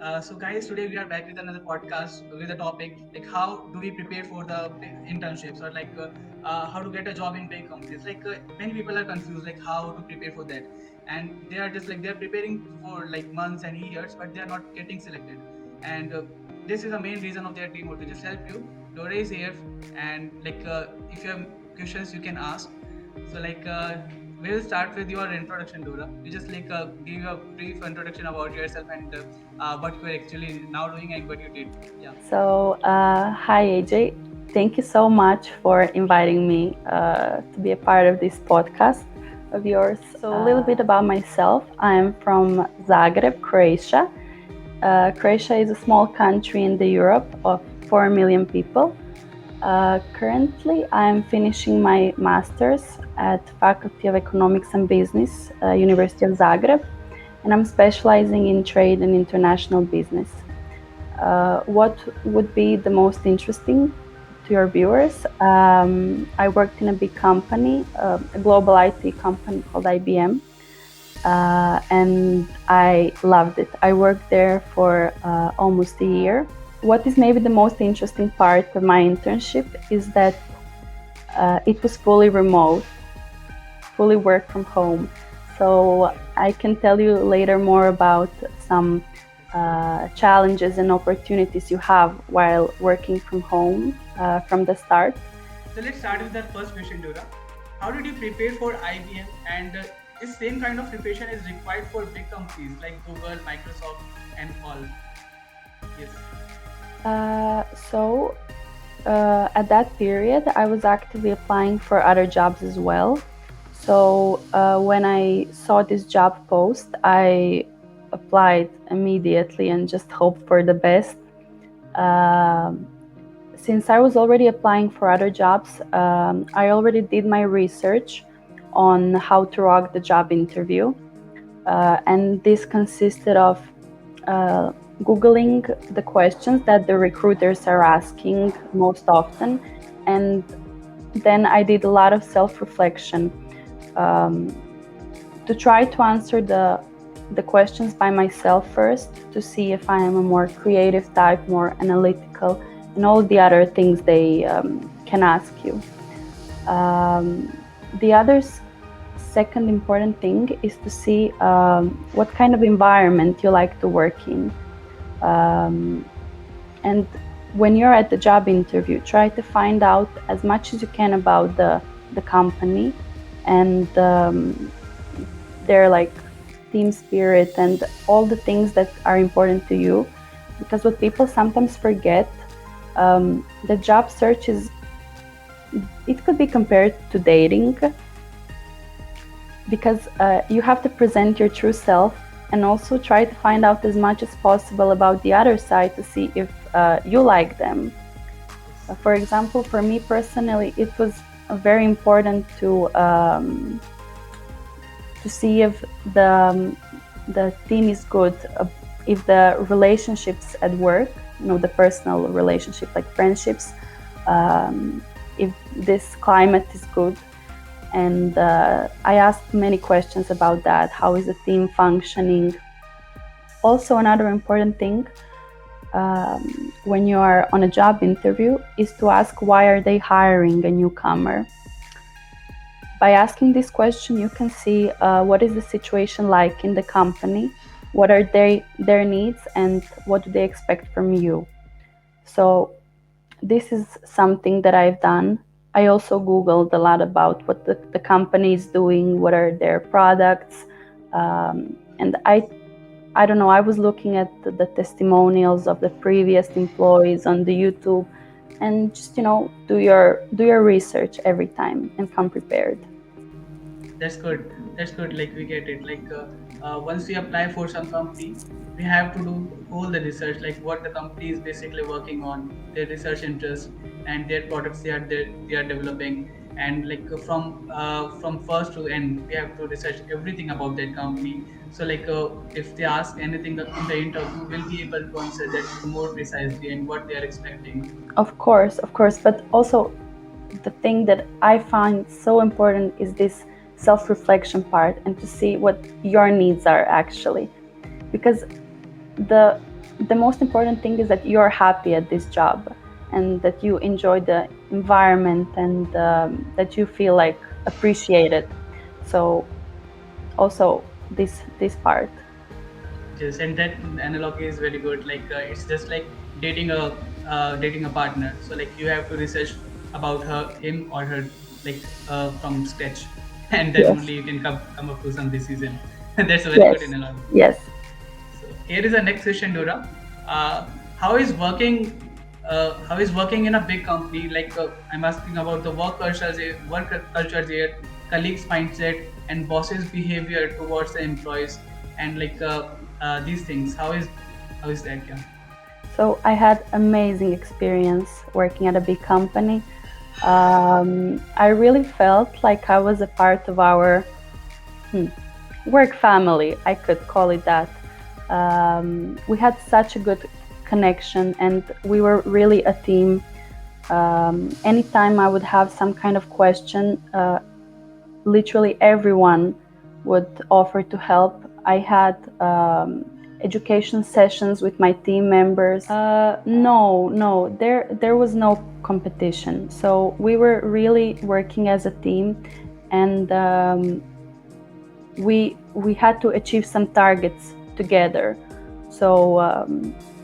So guys, today we are back with another podcast with a topic like how do we prepare for the internships or how to get a job in big companies. Many people are confused like how to prepare for that, and they are just like they're preparing for like months and years, but they are not getting selected. And this is the main reason of their team to just help you. Dora is here, and if you have questions, you can ask. So we'll start with your introduction, Dora. You just give a brief introduction about yourself and what you are actually now doing and what you did. Yeah. Hi Ajay. Thank you so much for inviting me to be a part of this podcast of yours. So, a little bit about myself. I am from Zagreb, Croatia. Croatia is a small country in the Europe of 4 million people. Currently, I am finishing my master's at Faculty of Economics and Business, University of Zagreb, and I'm specializing in trade and international business. What would be the most interesting to your viewers? I worked in a big company, a global IT company called IBM, and I loved it. I worked there for almost a year. What is maybe the most interesting part of my internship is that it was fully remote, fully work from home. So I can tell you later more about some challenges and opportunities you have while working from home from the start. So let's start with the first question, Dora. How did you prepare for IBM? And is same kind of preparation is required for big companies like Google, Microsoft, and all? Yes. So at that period, I was actively applying for other jobs as well. So when I saw this job post, I applied immediately and just hoped for the best. Um, since I was already applying for other jobs, I already did my research on how to rock the job interview. And this consisted of uh, Googling the questions that the recruiters are asking most often. And then I did a lot of self reflection um, to try to answer the questions by myself first to see if I am a more creative type, more analytical, and all the other things they can ask you. The other second important thing is to see what kind of environment you like to work in. And when you're at the job interview, try to find out as much as you can about the company and their team spirit and all the things that are important to you. Because what people sometimes forget, the job search it could be compared to dating, because you have to present your true self and also try to find out as much as possible about the other side to see if you like them. For example, for me personally, it was very important to see if the team is good, if the relationships at work, the personal relationship like friendships, if this climate is good. And I asked many questions about that. How is the team functioning? Also, another important thing when you are on a job interview is to ask why are they hiring a newcomer. By asking this question, you can see what is the situation like in the company, what are their needs, and what do they expect from you. So this is something that I've done. I also Googled a lot about what the company is doing, what are their products, and I don't know, I was looking at the testimonials of the previous employees on the YouTube, and just do your research every time and come prepared. That's good. That's good. Like we get it. Once we apply for some company, we have to do all the research, like what the company is basically working on, their research interest, and their products they are developing, and from first to end, we have to research everything about that company. So if they ask anything in the interview, we'll be able to answer that more precisely and what they are expecting. Of course, but also the thing that I find so important is this self-reflection part and to see what your needs are actually, because the the most important thing is that you're happy at this job and that you enjoy the environment and that you feel like appreciated. So also this part. Yes, and that analogy is very good. Like it's just like dating a partner. So like you have to research about him or her, like from scratch, and then Yes, only you can come up to some decision. That's a very good yes, analogy. yes. So here is the next question, Dora. Uh, how is working? How is working in a big company? Like I'm asking about the work culture there, colleagues' mindset, and bosses' behavior towards the employees, and like these things. How is that? Yeah. So I had amazing experience working at a big company. I really felt like I was a part of our work family. I could call it that. We had such a good connection, and we were really a team. Anytime I would have some kind of question, literally everyone would offer to help. I had education sessions with my team members. No, there was no competition. So we were really working as a team, and we had to achieve some targets together. So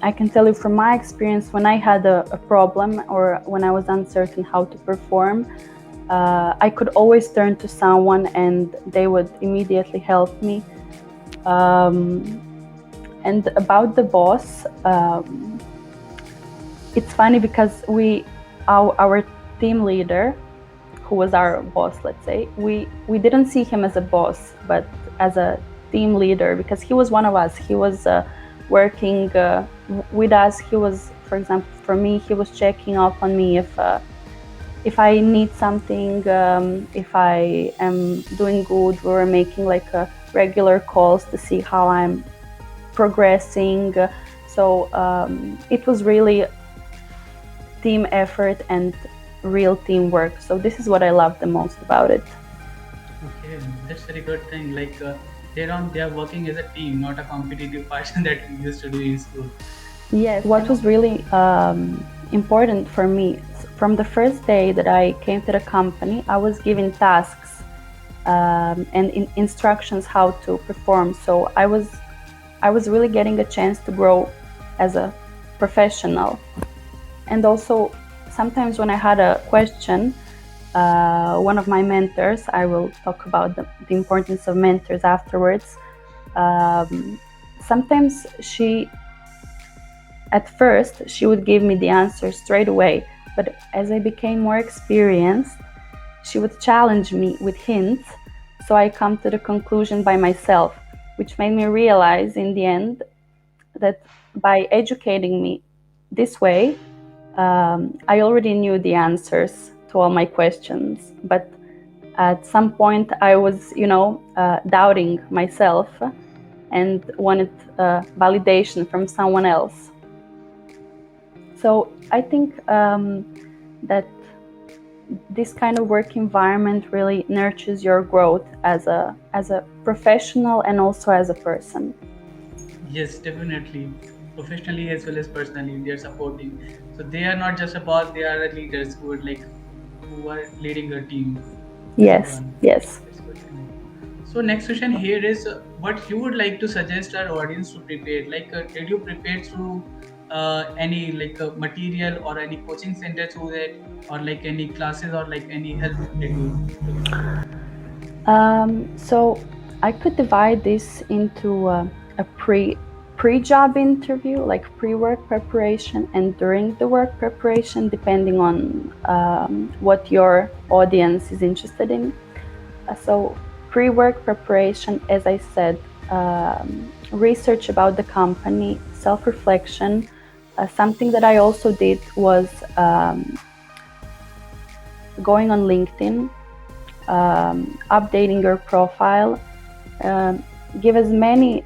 I can tell you from my experience, when I had a problem or when I was uncertain how to perform, I could always turn to someone and they would immediately help me. And about the boss, it's funny because our team leader, who was our boss, let's say, we didn't see him as a boss, but as a team leader, because he was one of us. He was working with us. He was, for example, for me, he was checking up on me if I need something, if I am doing good. We were making like regular calls to see how I'm progressing. So it was really team effort and real teamwork. So this is what I love the most about it. Okay, that's very good thing. Like they are working as a team, not a competitive person that we used to do in school. Yes, what was really important for me from the first day that I came to the company, I was given tasks and instructions how to perform. So I was really getting a chance to grow as a professional. And also, sometimes when I had a question, one of my mentors, I will talk about the importance of mentors afterwards. Sometimes at first, she would give me the answer straight away, but as I became more experienced, she would challenge me with hints, so I come to the conclusion by myself, which made me realize in the end that by educating me this way, I already knew the answers to all my questions. But at some point, I was, doubting myself and wanted validation from someone else. So I think that this kind of work environment really nurtures your growth as a professional and also as a person. Yes, definitely. Professionally as well as personally, they are supporting. So they are not just a boss; they are the leaders who are leading a team. That's the Yes, one. yes. That's good to know. So next question here is what you would like to suggest our audience to prepare. Like, did you prepare through any like material or any coaching center through that, or like any classes or like any help that you took? So I could divide this into a pre-job interview, like pre-work preparation, and during the work preparation, depending on what your audience is interested in. So pre-work preparation, as I said, research about the company, self-reflection. Something that I also did was going on LinkedIn, updating your profile, give as many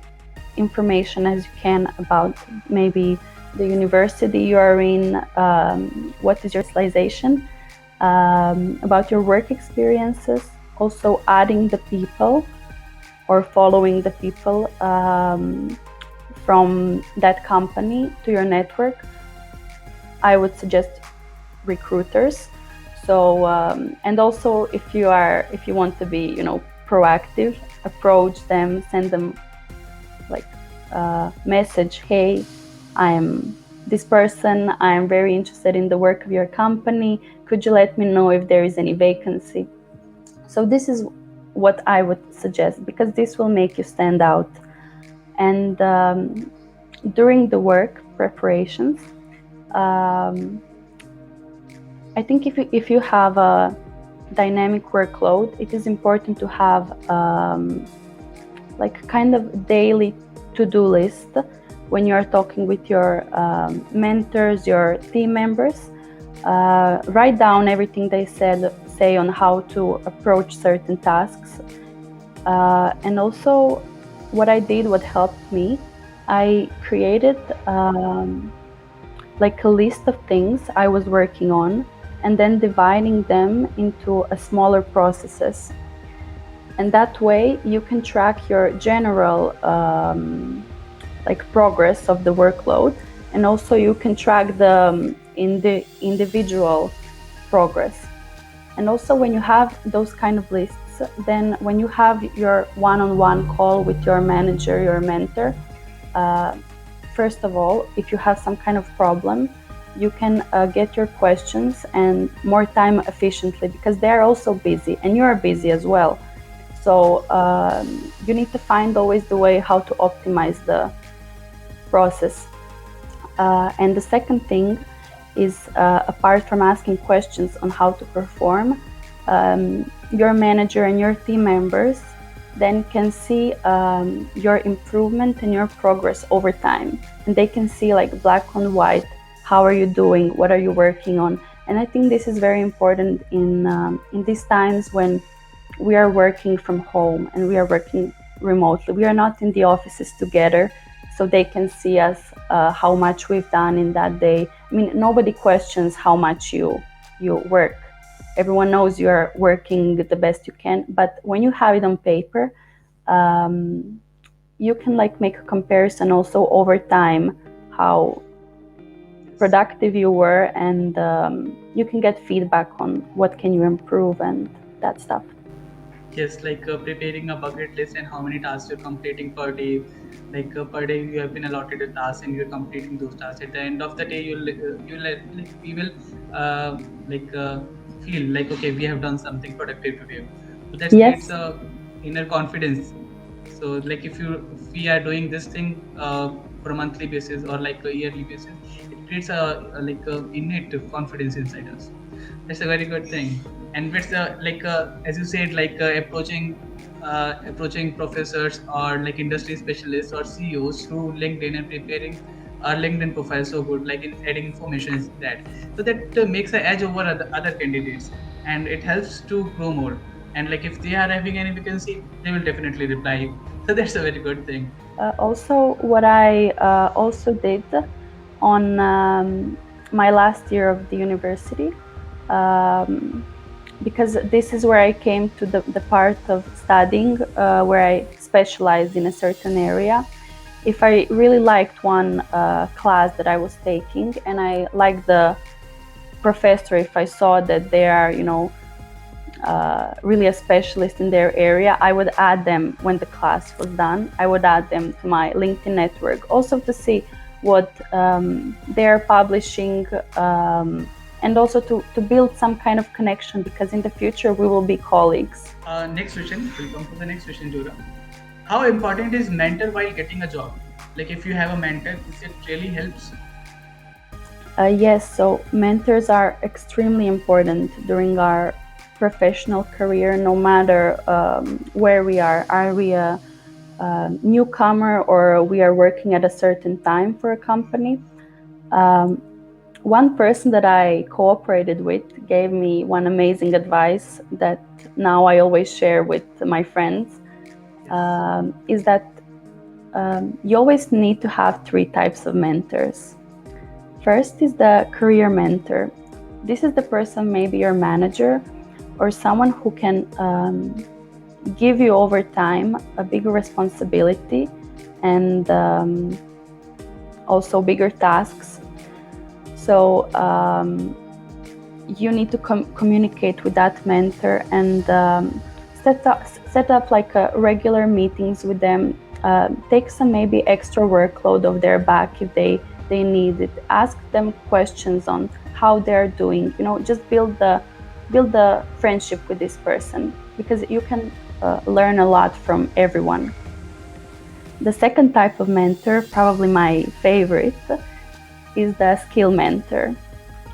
information as you can about maybe the university you are in, what is your specialization, about your work experiences, also adding the people or following the people, from that company to your network, I would suggest recruiters. So and also if you want to be proactive, approach them, send them like a message, hey, I'm this person, I'm very interested in the work of your company, could you let me know if there is any vacancy? So this is what I would suggest, because this will make you stand out. And during the work preparations, I think if you have a dynamic workload, it is important to have like kind of daily to-do list when you are talking with your mentors, your team members. Write down everything they say on how to approach certain tasks. And also what I did, what helped me, I created like a list of things I was working on, and then dividing them into a smaller processes. And that way you can track your general like progress of the workload, and also you can track the individual progress. And also when you have those kind of lists, then when you have your one-on-one call with your manager, your mentor, first of all, if you have some kind of problem, you can get your questions and more time efficiently, because they're also busy and you're busy as well. So you need to find always the way how to optimize the process. And the second thing is, apart from asking questions on how to perform, your manager and your team members then can see your improvement and your progress over time. And they can see like black on white, how are you doing, what are you working on. And I think this is very important in these times when we are working from home and we are working remotely. We are not in the offices together, so they can see us, how much we've done in that day. I mean, nobody questions how much you work. Everyone knows you are working the best you can, but when you have it on paper, you can like make a comparison also over time, how productive you were, and you can get feedback on what can you improve and that stuff. Yes, like preparing a bucket list and how many tasks you're completing per day. Like per day, you have been allotted a task and you're completing those tasks. At the end of the day, like we will uh, like feel like, okay, we have done something productive today. So that creates Yes. a inner confidence. So like if we are doing this thing for a monthly basis or like a yearly basis, it creates a like a innate confidence inside us. That's a very good thing. And with like as you said, like approaching professors or like industry specialists or CEOs through LinkedIn and preparing our LinkedIn profile so good, like in adding information is that, so that makes an edge over other candidates, and it helps to grow more. And like if they are having any vacancy, they will definitely reply you. So that's a very good thing. Also, what I also did on my last year of the university, um, because this is where I came to the part of studying where I specialized in a certain area. If I really liked one class that I was taking, and I liked the professor, if I saw that they are, really a specialist in their area, I would add them when the class was done. I would add them to my LinkedIn network, also to see what they're publishing, and also to build some kind of connection, because in the future we will be colleagues. Next question. We'll come to the next question, Dora. How important is mentor while getting a job? Like if you have a mentor, is it really helps? Yes, so mentors are extremely important during our professional career, no matter where we are. Are we a newcomer or we are working at a certain time for a company? One person that I cooperated with gave me one amazing advice that now I always share with my friends, is that you always need to have three types of mentors. First is the career mentor. This is the person, maybe your manager or someone who can give you over time a bigger responsibility and also bigger tasks. So you need to communicate with that mentor and set up like regular meetings with them. Take some maybe extra workload off their back if they need it. Ask them questions on how they're doing. Just build the friendship with this person, because you can learn a lot from everyone. The second type of mentor, probably my favorite, is the skill mentor.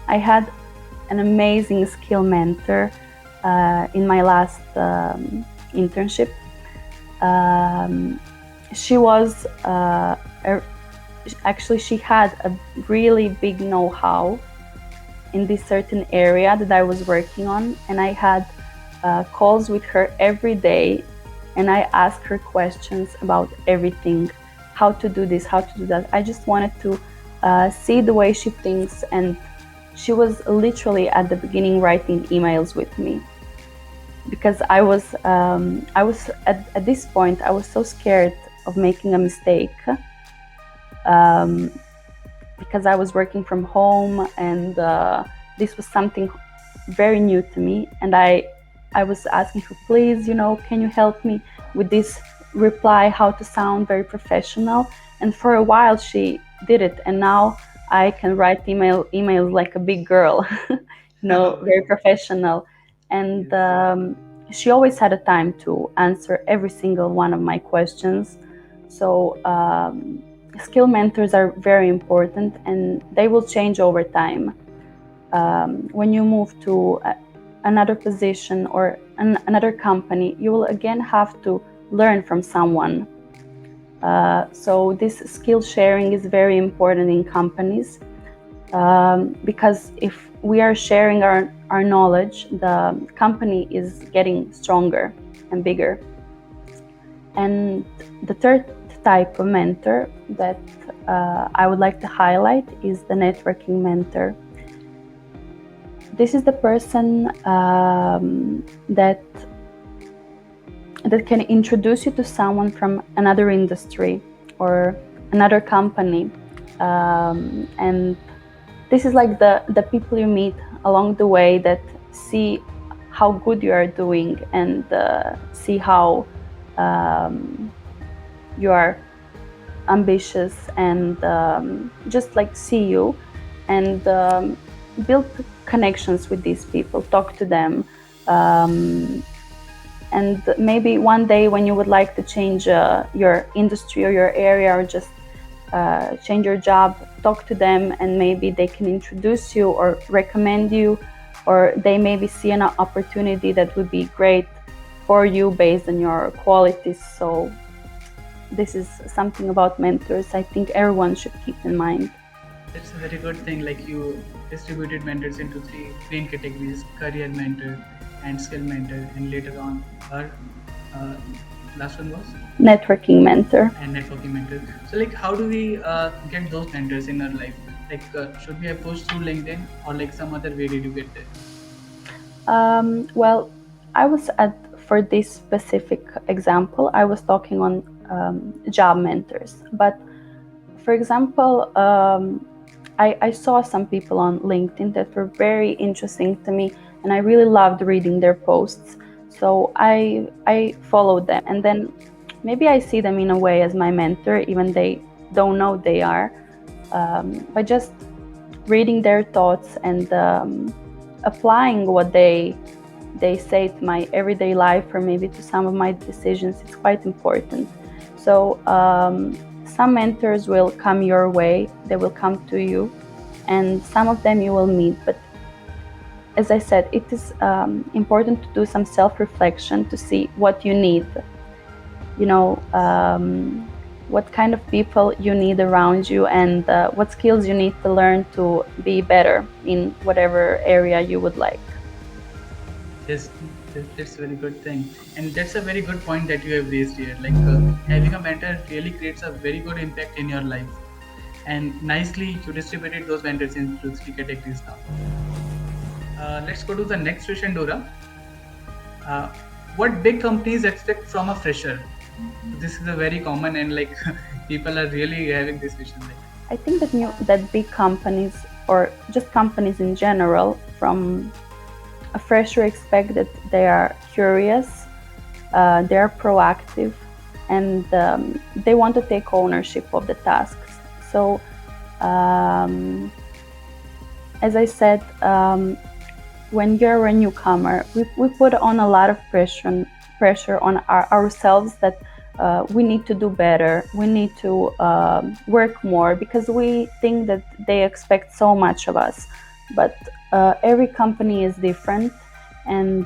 I had an amazing skill mentor in my last internship. She was actually, she had a really big know-how in this certain area that I was working on, and I had calls with her every day, and I asked her questions about everything, how to do this, how to do that. I just wanted to see the way she thinks, and she was literally at the beginning writing emails with me, because I was at this point I was so scared of making a mistake, because I was working from home, and this was something very new to me, and I was asking her, please, can you help me with this reply, how to sound very professional. And for a while she did it, and now I can write emails like a big girl, very professional. And Yes. she always had a time to answer every single one of my questions. So skill mentors are very important, and they will change over time. When you move to another position or another company, you will again have to learn from someone. So this skill sharing is very important in companies, because if we are sharing our knowledge, the company is getting stronger and bigger. And the third type of mentor that I would like to highlight is the networking mentor. This is the person that can introduce you to someone from another industry or another company, and this is like the people you meet along the way that see how good you are doing, and see how you are ambitious, and just like see you, and build connections with these people, talk to them, and maybe one day when you would like to change your industry or your area, or just change your job, talk to them, and maybe they can introduce you or recommend you, or they maybe see an opportunity that would be great for you based on your qualities. So this is something about mentors I think everyone should keep in mind. It's a very good thing. Like you distributed mentors into three main categories: career mentor and skill mentor, and later on, our uh, last one was Networking mentor. and networking mentor. So, like, how do we get those mentors in our life? Like, should we approach through LinkedIn, or like some other way did you get there? Well, I was for this specific example, I was talking on job mentors. But for example, I saw some people on LinkedIn that were very interesting to me, and I really loved reading their posts. So I followed them, and then maybe I see them in a way as my mentor, even they don't know they are, by just reading their thoughts and applying what they say to my everyday life, or maybe to some of my decisions. It's quite important. So some mentors will come your way, they will come to you, and some of them you will meet. But as I said, it is important to do some self-reflection to see what you need, what kind of people you need around you, and what skills you need to learn to be better in whatever area you would like. Yes, that's a very good thing, and that's a very good point that you have raised here. Like having a mentor really creates a very good impact in your life, and nicely you distributed those mentors into three categories now. Let's go to the next question, Dora. Uh, what big companies expect from a fresher? This is a very common, and like people are really having this question. Like, I think that big companies, or just companies in general, from a fresher expect that they are curious, they are proactive, and they want to take ownership of the tasks. So, as I said, when you're a newcomer, we put on a lot of pressure on ourselves that we need to do better, we need to work more, because we think that they expect so much of us. But every company is different, and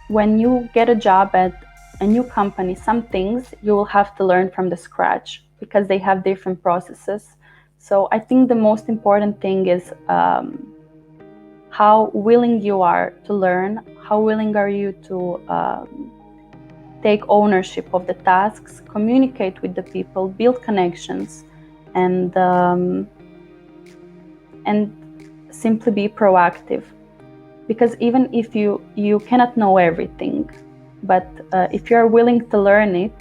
when you get a job at a new company, some things you will have to learn from the scratch because they have different processes. So I think the most important thing is how willing you are to learn, how willing are you to take ownership of the tasks, communicate with the people, build connections, and and simply be proactive. Because even if you cannot know everything, but if you are willing to learn it,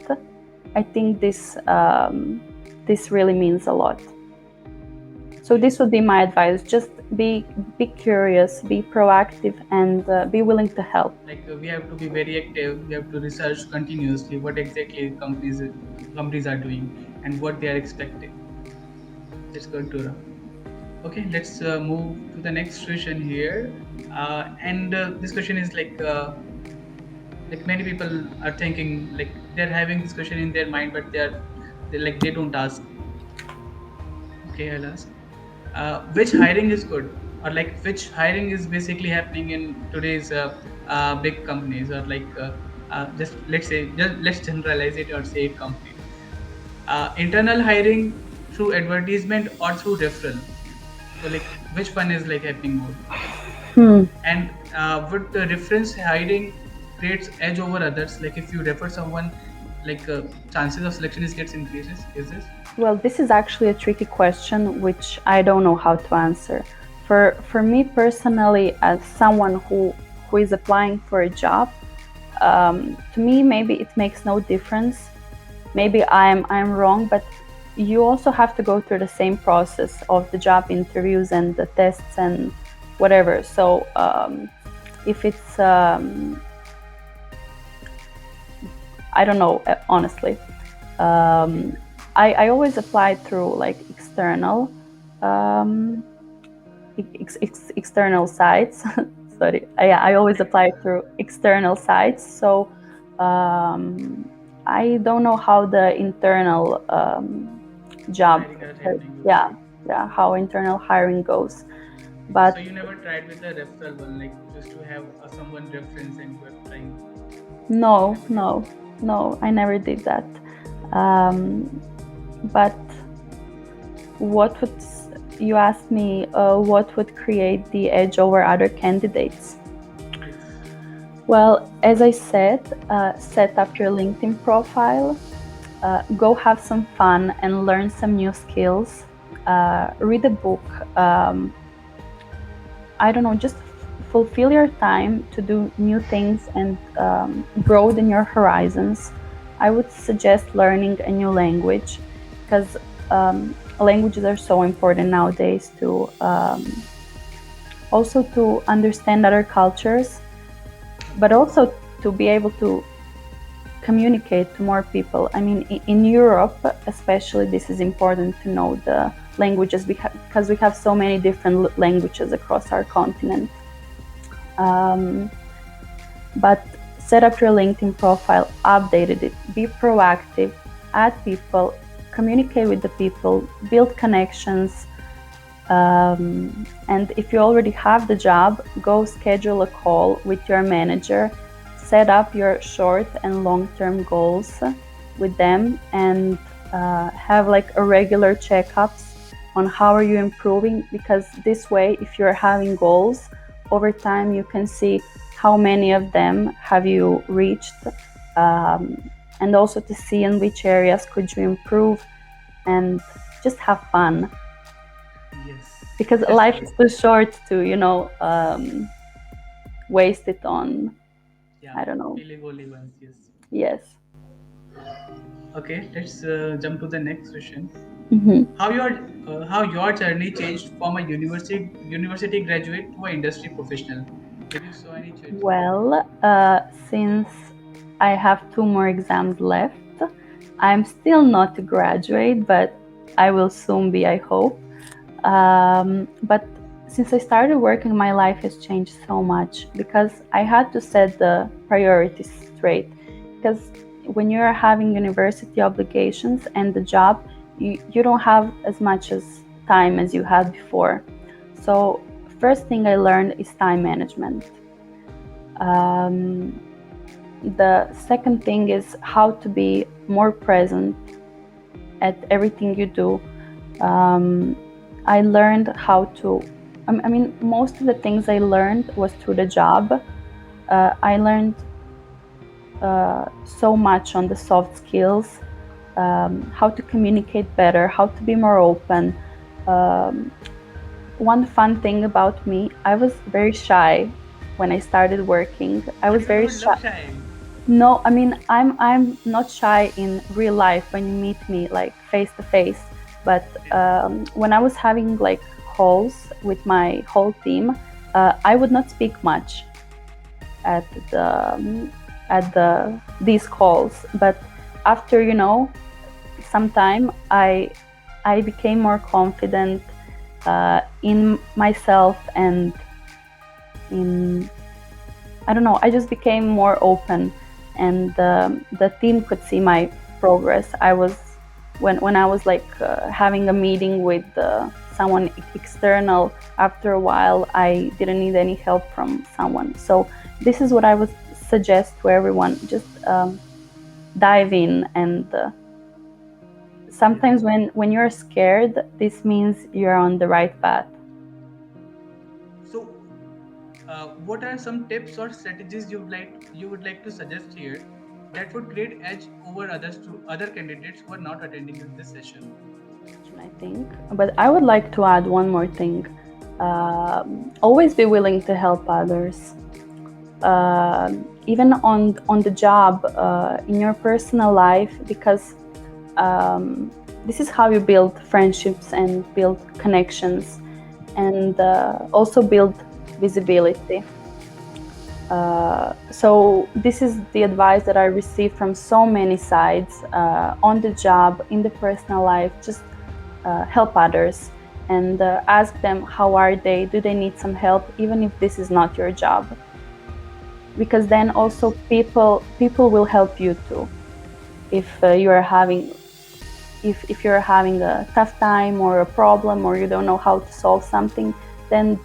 I think this really means a lot. So this would be my advice: just be curious, be proactive, and be willing to help. Like we have to be very active. We have to research continuously what exactly companies are doing and what they are expecting. That's good, Dora. Okay, let's move to the next question here. And this question is like many people are thinking, like they're having this question in their mind, but they don't ask. Okay, I'll ask. Which hiring is good, or like which hiring is basically happening in today's big companies, or like just let's say, just let's generalize it or say it completely. Internal hiring through advertisement or through referral. So like which one is like happening more? Hmm. And would the reference hiring creates edge over others? Like if you refer someone, like chances of selection is gets increases. Is this? Well, this is actually a tricky question, which I don't know how to answer. For me personally, as someone who is applying for a job, to me maybe it makes no difference. Maybe I'm wrong, but you also have to go through the same process of the job interviews and the tests and whatever. So if it's I don't know, honestly. Um, I always apply through like um, external sites. Sorry, I always apply through external sites. So um, I don't know how the internal job, Hiring are happening yeah, usually. yeah, how internal hiring goes. So But you never tried with the referral one, like just to have someone reference and you are trying. You no, never did no, that. no, I never did that. Um, but what would you asked me? What would create the edge over other candidates? Yes. Well, as I said, set up your LinkedIn profile, go have some fun and learn some new skills. Read a book. I don't know, just fulfill your time to do new things and broaden your horizons. I would suggest learning a new language because languages are so important nowadays to also to understand other cultures, but also to be able to communicate to more people. I mean, in Europe, especially, this is important to know the languages because we have so many different languages across our continent. Um, but set up your LinkedIn profile, updated it, be proactive, add people, communicate with the people, build connections. And if you already have the job, go schedule a call with your manager, set up your short and long term goals with them, and have like a regular checkups on how are you improving, because this way if you're having goals over time you can see how many of them have you reached, and also to see in which areas could you improve, and just have fun Yes. because That's life good. is too short to waste it on, Yeah. I don't know. We live only once. Yes. Yes. Okay. Let's jump to the next question. Hmm. How your journey changed from a university graduate to an industry professional? Did you saw any change? Well, since I have two more exams left, I'm still not a graduate, but I will soon be, I hope. But since I started working, my life has changed so much because I had to set the priorities straight. Because when you're having university obligations and the job, you don't have as much as time as you had before. So, first thing I learned is time management. Um, the second thing is how to be more present at everything you do. Um, I learned how to, I mean, most of the things I learned was through the job. I learned so much on the soft skills, how to communicate better, how to be more open. Um, One fun thing about me, I was very shy when I started working. I But was you very don't shy. look shy. No, I mean I'm not shy in real life when you meet me like face to face, but Yeah. when I was having like calls with my whole team, I would not speak much at the these calls. But after some time, I became more confident in myself and in I don't know. I just became more open, and the team could see my progress. I was when I was like having a meeting with someone external. After a while, I didn't need any help from someone. So this is what I would suggest to everyone: just dive in. And Yeah. sometimes when you're scared, this means you're on the right path. So, what are some tips or strategies you would like to suggest here that would create edge over others to other candidates who are not attending this session? I think. But I would like to add one more thing. Always be willing to help others. Even on the job, in your personal life, because um, this is how you build friendships and build connections, and also build visibility. So this is the advice that I received from so many sides, on the job, in the personal life. Just help others and ask them how are they, do they need some help, even if this is not your job, because then also Yes. people will help you too. If you are having if you're having a tough time or a problem, or you don't know how to solve something, then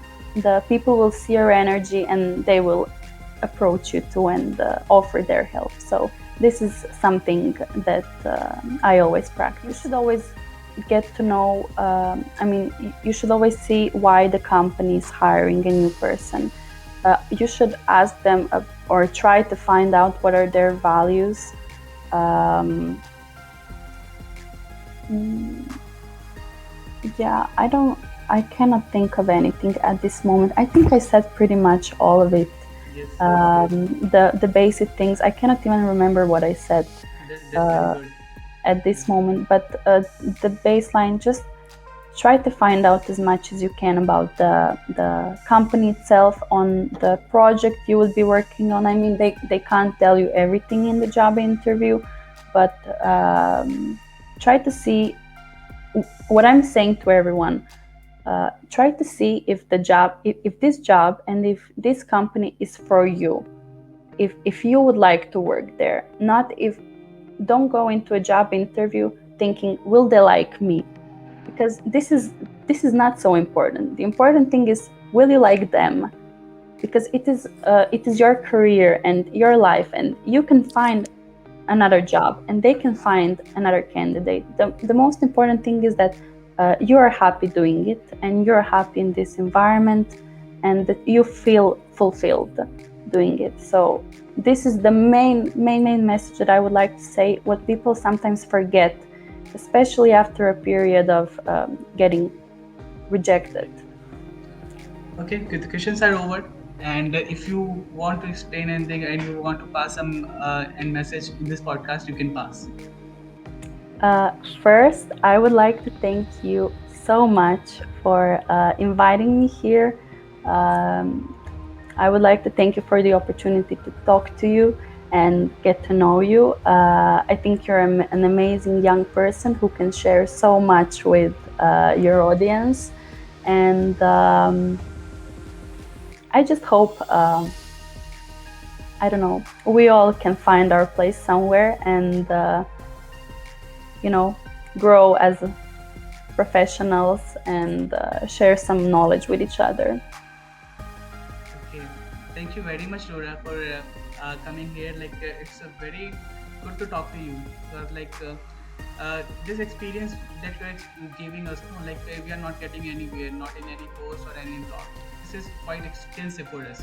the people will see your energy and they will approach you too and offer their help. So this is something that I always practice. You should always get to know, I mean, you should always see why the company is hiring a new person. You should ask them or try to find out what are their values. Um, mm, yeah, I cannot think of anything at this moment. I think I said pretty much all of it. Yes, yes. The basic things. I cannot even remember what I said That's very uh, good. at Yeah. this moment. But the baseline, just try to find out as much as you can about the company itself, on the project you will be working on. I mean, they can't tell you everything in the job interview, but try to see what I'm saying to everyone. Try to see if the job, if this job and if this company is for you, if you would like to work there. Not if Don't go into a job interview thinking, will they like me? Because this is not so important. The important thing is, will you like them? Because it is your career and your life, and you can find another job and they can find another candidate. The most important thing is that you are happy doing it and you're happy in this environment, and that you feel fulfilled doing it. So this is the main message that I would like to say, what people sometimes forget, especially after a period of getting rejected. Okay, good. The questions are over. And if you want to explain anything and you want to pass some end message in this podcast, you can pass. Uh, First, I would like to thank you so much for inviting me here. Um, I would like to thank you for the opportunity to talk to you and get to know you. I think you're an amazing young person who can share so much with your audience. And I just hope, I don't know, we all can find our place somewhere and, you know, grow as professionals and share some knowledge with each other. Okay, thank you very much, Dora, for coming here. Like, it's a very good to talk to you. This experience that you're giving us, no, like we are not getting anywhere, not in any course or any blog. This is quite extensive for us.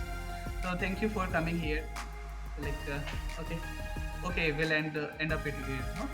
So thank you for coming here. Like, okay, okay, we'll end up it here. No?